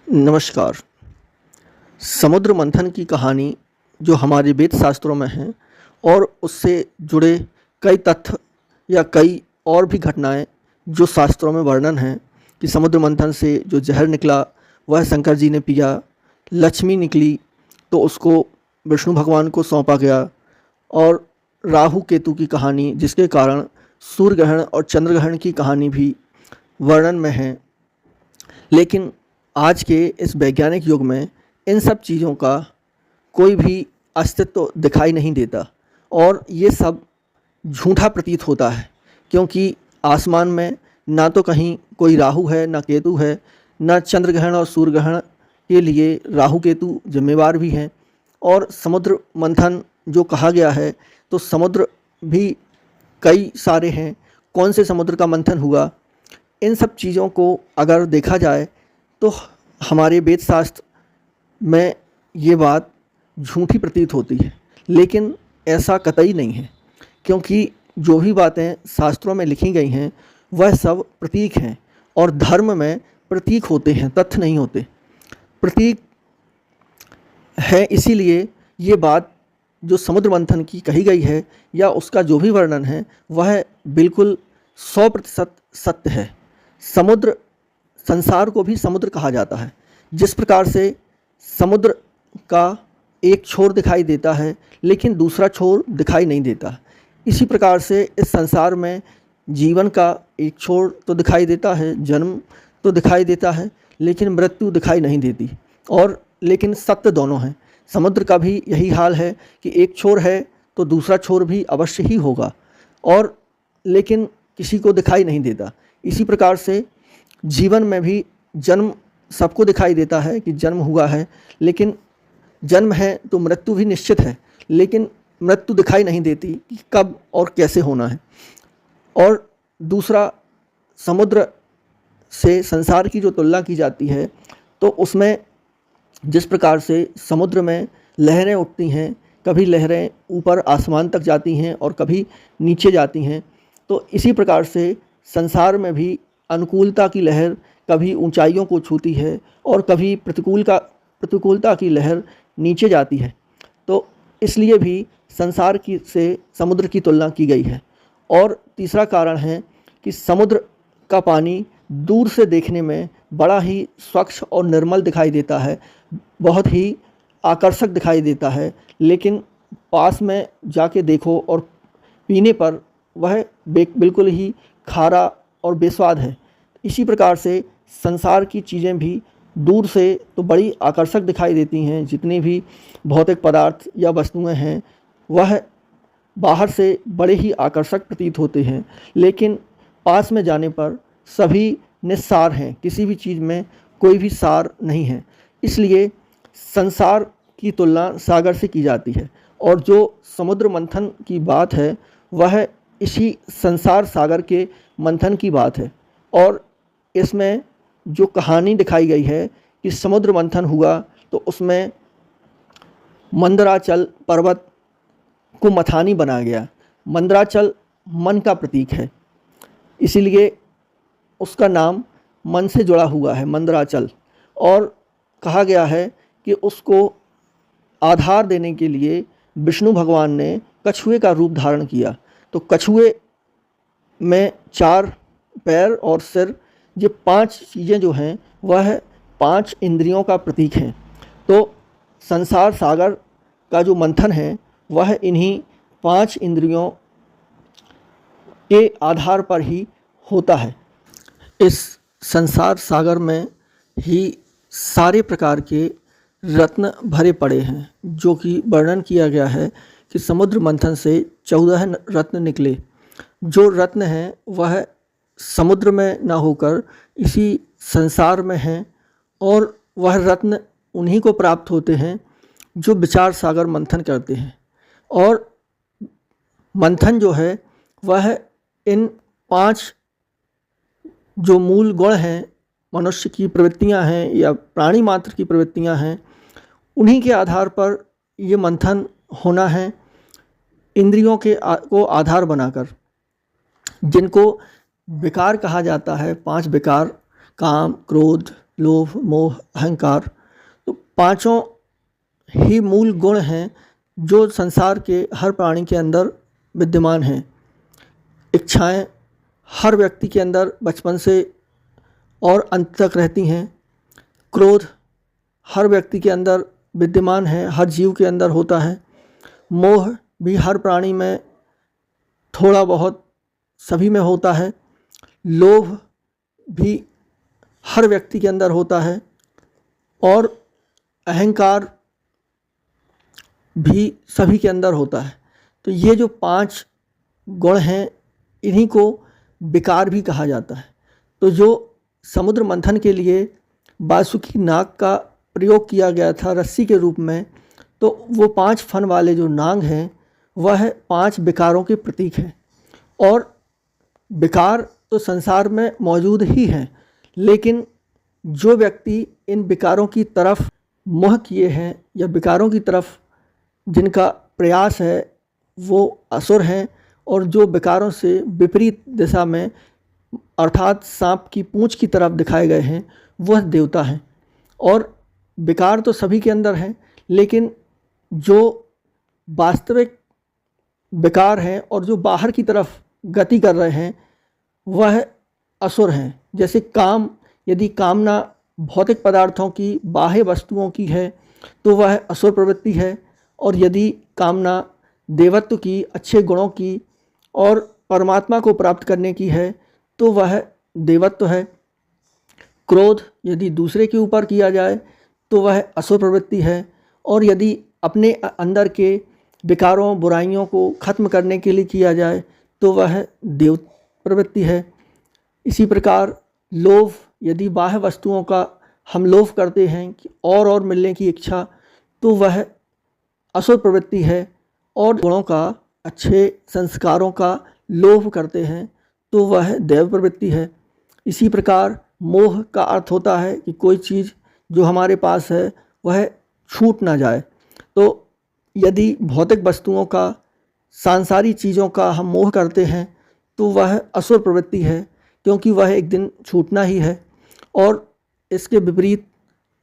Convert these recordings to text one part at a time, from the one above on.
नमस्कार। समुद्र मंथन की कहानी जो हमारे वेद शास्त्रों में है और उससे जुड़े कई तथ्य या कई और भी घटनाएं जो शास्त्रों में वर्णन है कि समुद्र मंथन से जो जहर निकला वह शंकर जी ने पिया, लक्ष्मी निकली तो उसको विष्णु भगवान को सौंपा गया और राहु केतु की कहानी जिसके कारण सूर्य ग्रहण और चंद्र ग्रहण की कहानी भी वर्णन में है। लेकिन आज के इस वैज्ञानिक युग में इन सब चीज़ों का कोई भी अस्तित्व दिखाई नहीं देता और ये सब झूठा प्रतीत होता है, क्योंकि आसमान में ना तो कहीं कोई राहु है ना केतु है, ना चंद्र ग्रहण और सूर्य ग्रहण के लिए राहु केतु जिम्मेवार भी हैं। और समुद्र मंथन जो कहा गया है तो समुद्र भी कई सारे हैं, कौन से समुद्र का मंथन हुआ, इन सब चीज़ों को अगर देखा जाए तो हमारे वेद शास्त्र में ये बात झूठी प्रतीत होती है। लेकिन ऐसा कतई नहीं है, क्योंकि जो भी बातें शास्त्रों में लिखी गई हैं वह सब प्रतीक हैं और धर्म में प्रतीक होते हैं, तथ्य नहीं होते। प्रतीक है, इसीलिए ये बात जो समुद्र मंथन की कही गई है या उसका जो भी वर्णन है वह बिल्कुल 100% सत्य है। समुद्र, संसार को भी समुद्र कहा जाता है। जिस प्रकार से समुद्र का एक छोर दिखाई देता है लेकिन दूसरा छोर दिखाई नहीं देता, इसी प्रकार से इस संसार में जीवन का एक छोर तो दिखाई देता है, जन्म तो दिखाई देता है लेकिन मृत्यु दिखाई नहीं देती। और लेकिन सत्य दोनों हैं। समुद्र का भी यही हाल है कि एक छोर है तो दूसरा छोर भी अवश्य ही होगा, और लेकिन किसी को दिखाई नहीं देता। इसी प्रकार से जीवन में भी जन्म सबको दिखाई देता है कि जन्म हुआ है, लेकिन जन्म है तो मृत्यु भी निश्चित है, लेकिन मृत्यु दिखाई नहीं देती कि कब और कैसे होना है। और दूसरा, समुद्र से संसार की जो तुलना की जाती है तो उसमें जिस प्रकार से समुद्र में लहरें उठती हैं, कभी लहरें ऊपर आसमान तक जाती हैं और कभी नीचे जाती हैं, तो इसी प्रकार से संसार में भी अनुकूलता की लहर कभी ऊंचाइयों को छूती है और कभी प्रतिकूलता की लहर नीचे जाती है। तो इसलिए भी संसार की से समुद्र की तुलना की गई है। और तीसरा कारण है कि समुद्र का पानी दूर से देखने में बड़ा ही स्वच्छ और निर्मल दिखाई देता है, बहुत ही आकर्षक दिखाई देता है, लेकिन पास में जाके देखो और पीने पर वह बिल्कुल ही खारा और बेस्वाद है। इसी प्रकार से संसार की चीज़ें भी दूर से तो बड़ी आकर्षक दिखाई देती हैं, जितनी भी भौतिक पदार्थ या वस्तुएं हैं वह बाहर से बड़े ही आकर्षक प्रतीत होते हैं, लेकिन पास में जाने पर सभी निस्सार हैं, किसी भी चीज़ में कोई भी सार नहीं है। इसलिए संसार की तुलना सागर से की जाती है और जो समुद्र मंथन की बात है वह इसी संसार सागर के मंथन की बात है। और इसमें जो कहानी दिखाई गई है कि समुद्र मंथन हुआ तो उसमें मंदराचल पर्वत को मथानी बनाया गया। मंदराचल मन का प्रतीक है, इसीलिए उसका नाम मन से जुड़ा हुआ है, मंदराचल। और कहा गया है कि उसको आधार देने के लिए विष्णु भगवान ने कछुए का रूप धारण किया। तो कछुए में 4 पैर और सिर, ये 5 चीज़ें जो हैं वह 5 इंद्रियों का प्रतीक हैं। तो संसार सागर का जो मंथन है वह इन्हीं 5 इंद्रियों के आधार पर ही होता है। इस संसार सागर में ही सारे प्रकार के रत्न भरे पड़े हैं, जो कि वर्णन किया गया है कि समुद्र मंथन से 14 रत्न निकले। जो रत्न हैं वह समुद्र में ना होकर इसी संसार में हैं, और वह रत्न उन्हीं को प्राप्त होते हैं जो विचार सागर मंथन करते हैं। और मंथन जो है वह इन 5 जो मूल गुण हैं, मनुष्य की प्रवृत्तियां हैं या प्राणी मात्र की प्रवृत्तियां हैं, उन्हीं के आधार पर ये मंथन होना है, इंद्रियों को आधार बनाकर, जिनको विकार कहा जाता है। 5 विकार, काम, क्रोध, लोभ, मोह, अहंकार। तो पांचों ही मूल गुण हैं जो संसार के हर प्राणी के अंदर विद्यमान हैं। इच्छाएं हर व्यक्ति के अंदर बचपन से और अंत तक रहती हैं। क्रोध हर व्यक्ति के अंदर विद्यमान है, हर जीव के अंदर होता है। मोह भी हर प्राणी में थोड़ा बहुत सभी में होता है। लोभ भी हर व्यक्ति के अंदर होता है और अहंकार भी सभी के अंदर होता है। तो ये जो पांच गुण हैं, इन्हीं को विकार भी कहा जाता है। तो जो समुद्र मंथन के लिए वासुकी नाग का प्रयोग किया गया था रस्सी के रूप में, तो वो 5 फन वाले जो नाग हैं वह 5 विकारों के प्रतीक हैं। और विकार तो संसार में मौजूद ही हैं, लेकिन जो व्यक्ति इन विकारों की तरफ मोह किए हैं या विकारों की तरफ जिनका प्रयास है वो असुर हैं, और जो विकारों से विपरीत दिशा में अर्थात सांप की पूंछ की तरफ दिखाए गए हैं वह देवता हैं। और विकार तो सभी के अंदर हैं, लेकिन जो वास्तविक विकार हैं और जो बाहर की तरफ गति कर रहे हैं वह असुर हैं। जैसे काम, यदि कामना भौतिक पदार्थों की, बाह्य वस्तुओं की है तो वह असुर प्रवृत्ति है, और यदि कामना देवत्व की, अच्छे गुणों की और परमात्मा को प्राप्त करने की है तो वह देवत्व है। क्रोध यदि दूसरे के ऊपर किया जाए तो वह असुर प्रवृत्ति है, और यदि अपने अंदर के विकारों, बुराइयों को खत्म करने के लिए किया जाए तो वह देव प्रवृत्ति है। इसी प्रकार लोभ, यदि बाह्य वस्तुओं का हम लोभ करते हैं कि और मिलने की इच्छा, तो वह असुर प्रवृत्ति है। और गुणों का, अच्छे संस्कारों का लोभ करते हैं तो वह देव प्रवृत्ति है। इसी प्रकार मोह का अर्थ होता है कि कोई चीज़ जो हमारे पास है वह छूट ना जाए। तो यदि भौतिक वस्तुओं का, सांसारिक चीज़ों का हम मोह करते हैं तो वह असुर प्रवृत्ति है, क्योंकि वह एक दिन छूटना ही है। और इसके विपरीत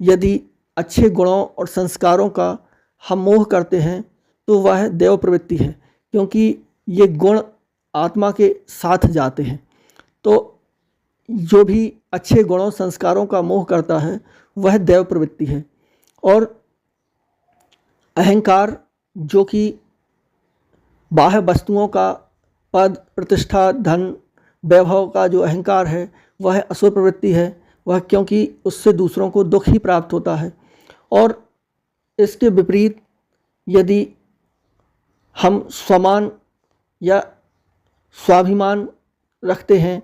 यदि अच्छे गुणों और संस्कारों का हम मोह करते हैं तो वह देव प्रवृत्ति है, क्योंकि ये गुण आत्मा के साथ जाते हैं। तो जो भी अच्छे गुणों, संस्कारों का मोह करता है वह देव प्रवृत्ति है। और अहंकार, जो कि बाह्य वस्तुओं का, पद, प्रतिष्ठा, धन, वैभव का जो अहंकार है वह असुर प्रवृत्ति है। वह क्योंकि उससे दूसरों को दुख ही प्राप्त होता है। और इसके विपरीत यदि हम स्वमान या स्वाभिमान रखते हैं,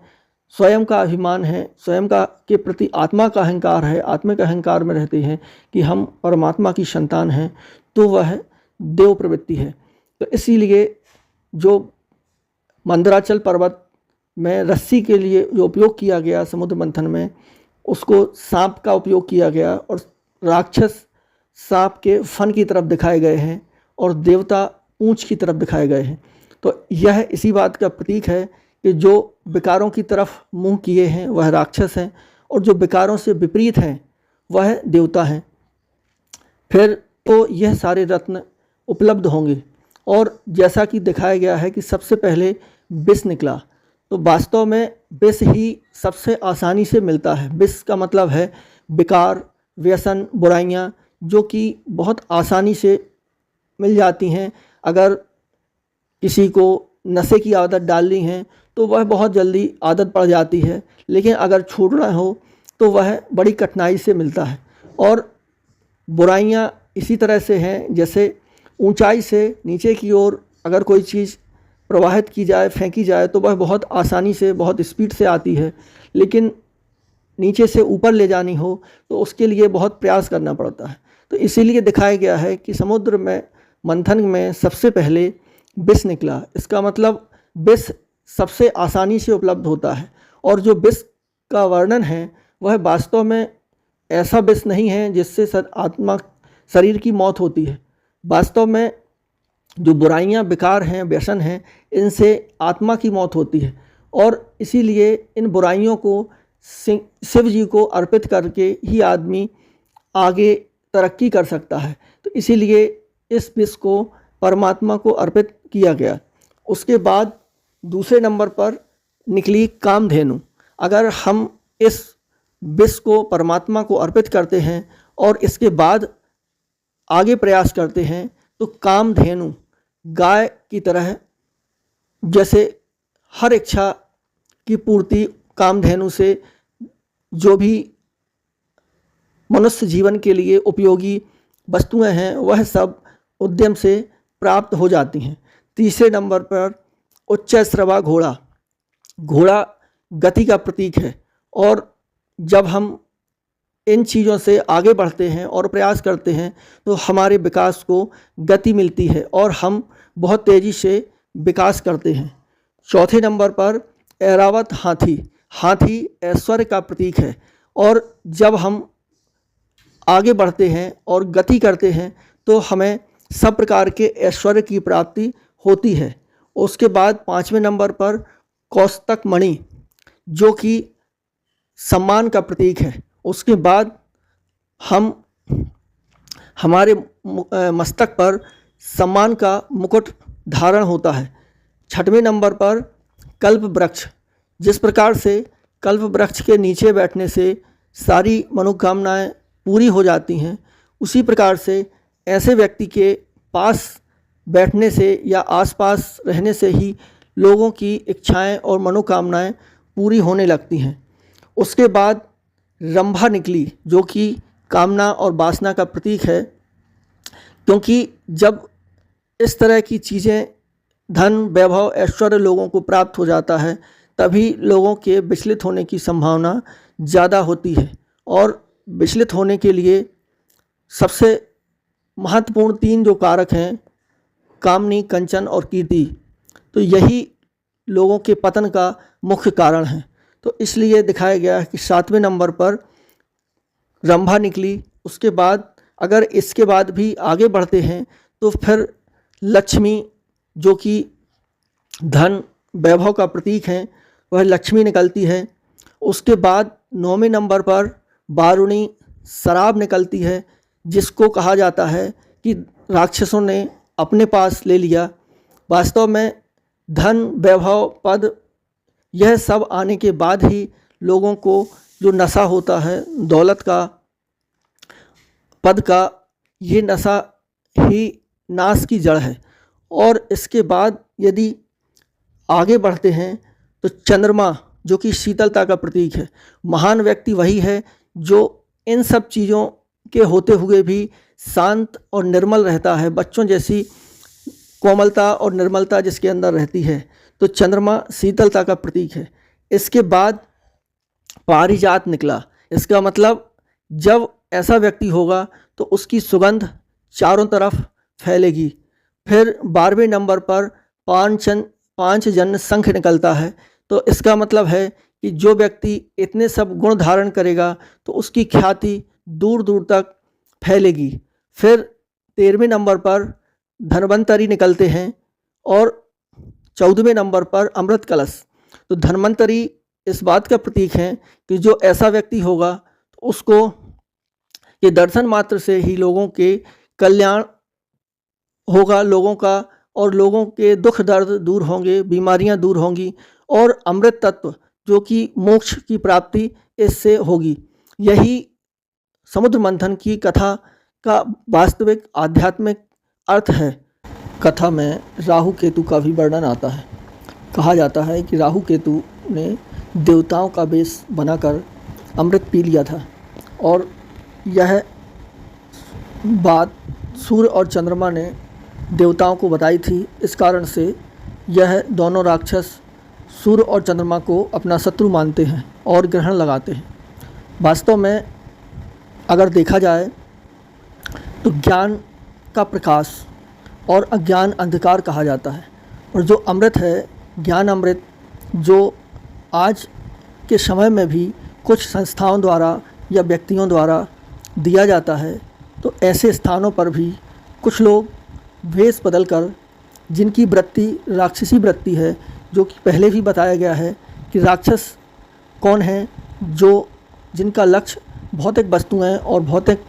स्वयं का अभिमान है, स्वयं का के प्रति आत्मा का अहंकार है, आत्मिक अहंकार में रहते हैं कि हम परमात्मा की संतान हैं, तो वह देव प्रवृत्ति है। तो इसीलिए जो मंदराचल पर्वत में रस्सी के लिए जो उपयोग किया गया समुद्र मंथन में, उसको सांप का उपयोग किया गया, और राक्षस सांप के फन की तरफ दिखाए गए हैं और देवता पूंछ की तरफ दिखाए गए हैं। तो यह इसी बात का प्रतीक है कि जो विकारों की तरफ मुंह किए हैं वह राक्षस हैं, और जो विकारों से विपरीत हैं वह देवता हैं। फिर तो यह सारे रत्न उपलब्ध होंगे। और जैसा कि दिखाया गया है कि सबसे पहले विष निकला, तो वास्तव में विष ही सबसे आसानी से मिलता है। विष का मतलब है विकार, व्यसन, बुराइयाँ, जो कि बहुत आसानी से मिल जाती हैं। अगर किसी को नशे की आदत डालनी है तो वह बहुत जल्दी आदत पड़ जाती है, लेकिन अगर छूटना हो तो वह बड़ी कठिनाई से मिलता है। और बुराइयाँ इसी तरह से हैं, जैसे ऊंचाई से नीचे की ओर अगर कोई चीज़ प्रवाहित की जाए, फेंकी जाए, तो वह बहुत आसानी से, बहुत स्पीड से आती है, लेकिन नीचे से ऊपर ले जानी हो तो उसके लिए बहुत प्रयास करना पड़ता है। तो इसीलिए दिखाया गया है कि समुद्र में मंथन में सबसे पहले विष निकला। इसका मतलब विष सबसे आसानी से उपलब्ध होता है। और जो विष का वर्णन है वह वास्तव में ऐसा विष नहीं है जिससे शरीर की मौत होती है। वास्तव में जो बुराइयां, विकार हैं, व्यसन हैं, इनसे आत्मा की मौत होती है। और इसीलिए इन बुराइयों को शिव जी को अर्पित करके ही आदमी आगे तरक्की कर सकता है। तो इसीलिए इस विष को परमात्मा को अर्पित किया गया। उसके बाद दूसरे नंबर पर निकली कामधेनु। अगर हम इस विष को परमात्मा को अर्पित करते हैं और इसके बाद आगे प्रयास करते हैं तो कामधेनु गाय की तरह, जैसे हर इच्छा की पूर्ति कामधेनु से, जो भी मनुष्य जीवन के लिए उपयोगी वस्तुएं हैं वह सब उद्यम से प्राप्त हो जाती हैं। तीसरे नंबर पर उच्चैःश्रवा घोड़ा। घोड़ा गति का प्रतीक है और जब हम इन चीज़ों से आगे बढ़ते हैं और प्रयास करते हैं तो हमारे विकास को गति मिलती है और हम बहुत तेज़ी से विकास करते हैं। चौथे नंबर पर ऐरावत हाथी। हाथी ऐश्वर्य का प्रतीक है और जब हम आगे बढ़ते हैं और गति करते हैं तो हमें सब प्रकार के ऐश्वर्य की प्राप्ति होती है। उसके बाद पाँचवें नंबर पर कौस्तुभ मणि, जो कि सम्मान का प्रतीक है। उसके बाद हमारे मस्तक पर सम्मान का मुकुट धारण होता है। छठवें नंबर पर कल्प वृक्ष। जिस प्रकार से कल्प वृक्ष के नीचे बैठने से सारी मनोकामनाएं पूरी हो जाती हैं, उसी प्रकार से ऐसे व्यक्ति के पास बैठने से या आसपास रहने से ही लोगों की इच्छाएं और मनोकामनाएं पूरी होने लगती हैं। उसके बाद रंभा निकली, जो कि कामना और वासना का प्रतीक है, क्योंकि जब इस तरह की चीज़ें धन, वैभव, ऐश्वर्य लोगों को प्राप्त हो जाता है तभी लोगों के विचलित होने की संभावना ज़्यादा होती है। और विचलित होने के लिए सबसे महत्वपूर्ण 3 जो कारक हैं, कामनी, कंचन और कीर्ति, तो यही लोगों के पतन का मुख्य कारण है। तो इसलिए दिखाया गया है कि 7वें नंबर पर रंभा निकली। उसके बाद अगर इसके बाद भी आगे बढ़ते हैं तो फिर लक्ष्मी, जो कि धन, वैभव का प्रतीक है, वह लक्ष्मी निकलती है। उसके बाद 9वें नंबर पर वारुणी शराब निकलती है, जिसको कहा जाता है कि राक्षसों ने अपने पास ले लिया। वास्तव में धन, वैभव, पद, यह सब आने के बाद ही लोगों को जो नशा होता है दौलत का, पद का, ये नशा ही नाश की जड़ है। और इसके बाद यदि आगे बढ़ते हैं तो चंद्रमा, जो कि शीतलता का प्रतीक है। महान व्यक्ति वही है जो इन सब चीज़ों के होते हुए भी शांत और निर्मल रहता है, बच्चों जैसी कोमलता और निर्मलता जिसके अंदर रहती है। तो चंद्रमा शीतलता का प्रतीक है। इसके बाद पारिजात निकला। इसका मतलब जब ऐसा व्यक्ति होगा तो उसकी सुगंध चारों तरफ फैलेगी। फिर 12वें नंबर पर पांचजन्य शंख निकलता है। तो इसका मतलब है कि जो व्यक्ति इतने सब गुण धारण करेगा तो उसकी ख्याति दूर दूर तक फैलेगी। फिर 13वें नंबर पर धन्वंतरी निकलते हैं और 14वें नंबर पर अमृत कलश। तो धन्वंतरी इस बात का प्रतीक है कि जो ऐसा व्यक्ति होगा तो उसको ये दर्शन मात्र से ही लोगों के कल्याण होगा, लोगों का, और लोगों के दुख दर्द दूर होंगे, बीमारियां दूर होंगी और अमृत तत्व जो कि मोक्ष की प्राप्ति इससे होगी। यही समुद्र मंथन की कथा का वास्तविक आध्यात्मिक अर्थ है। कथा में राहु केतु का भी वर्णन आता है। कहा जाता है कि राहु केतु ने देवताओं का वेश बनाकर अमृत पी लिया था और यह बात सूर्य और चंद्रमा ने देवताओं को बताई थी। इस कारण से यह दोनों राक्षस सूर्य और चंद्रमा को अपना शत्रु मानते हैं और ग्रहण लगाते हैं। वास्तव में अगर देखा जाए तो ज्ञान का प्रकाश और अज्ञान अंधकार कहा जाता है। और जो अमृत है, ज्ञान अमृत, जो आज के समय में भी कुछ संस्थाओं द्वारा या व्यक्तियों द्वारा दिया जाता है, तो ऐसे स्थानों पर भी कुछ लोग वेश बदलकर, जिनकी वृत्ति राक्षसी वृत्ति है, जो कि पहले भी बताया गया है कि राक्षस कौन है, जो जिनका लक्ष्य भौतिक वस्तुएं और भौतिक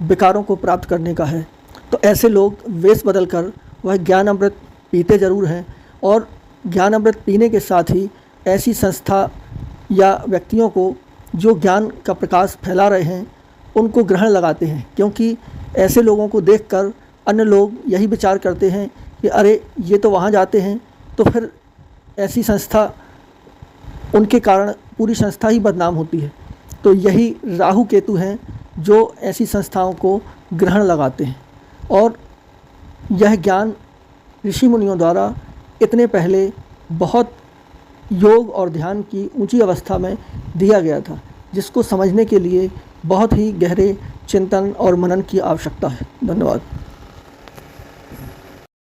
विकारों को प्राप्त करने का है। तो ऐसे लोग वेश बदल कर वह ज्ञान अमृत पीते ज़रूर हैं और ज्ञान अमृत पीने के साथ ही ऐसी संस्था या व्यक्तियों को जो ज्ञान का प्रकाश फैला रहे हैं उनको ग्रहण लगाते हैं, क्योंकि ऐसे लोगों को देखकर अन्य लोग यही विचार करते हैं कि अरे ये तो वहाँ जाते हैं, तो फिर ऐसी संस्था, उनके कारण पूरी संस्था ही बदनाम होती है। तो यही राहु केतु हैं जो ऐसी संस्थाओं को ग्रहण लगाते हैं। और यह ज्ञान ऋषि मुनियों द्वारा इतने पहले बहुत योग और ध्यान की ऊंची अवस्था में दिया गया था, जिसको समझने के लिए बहुत ही गहरे चिंतन और मनन की आवश्यकता है। धन्यवाद।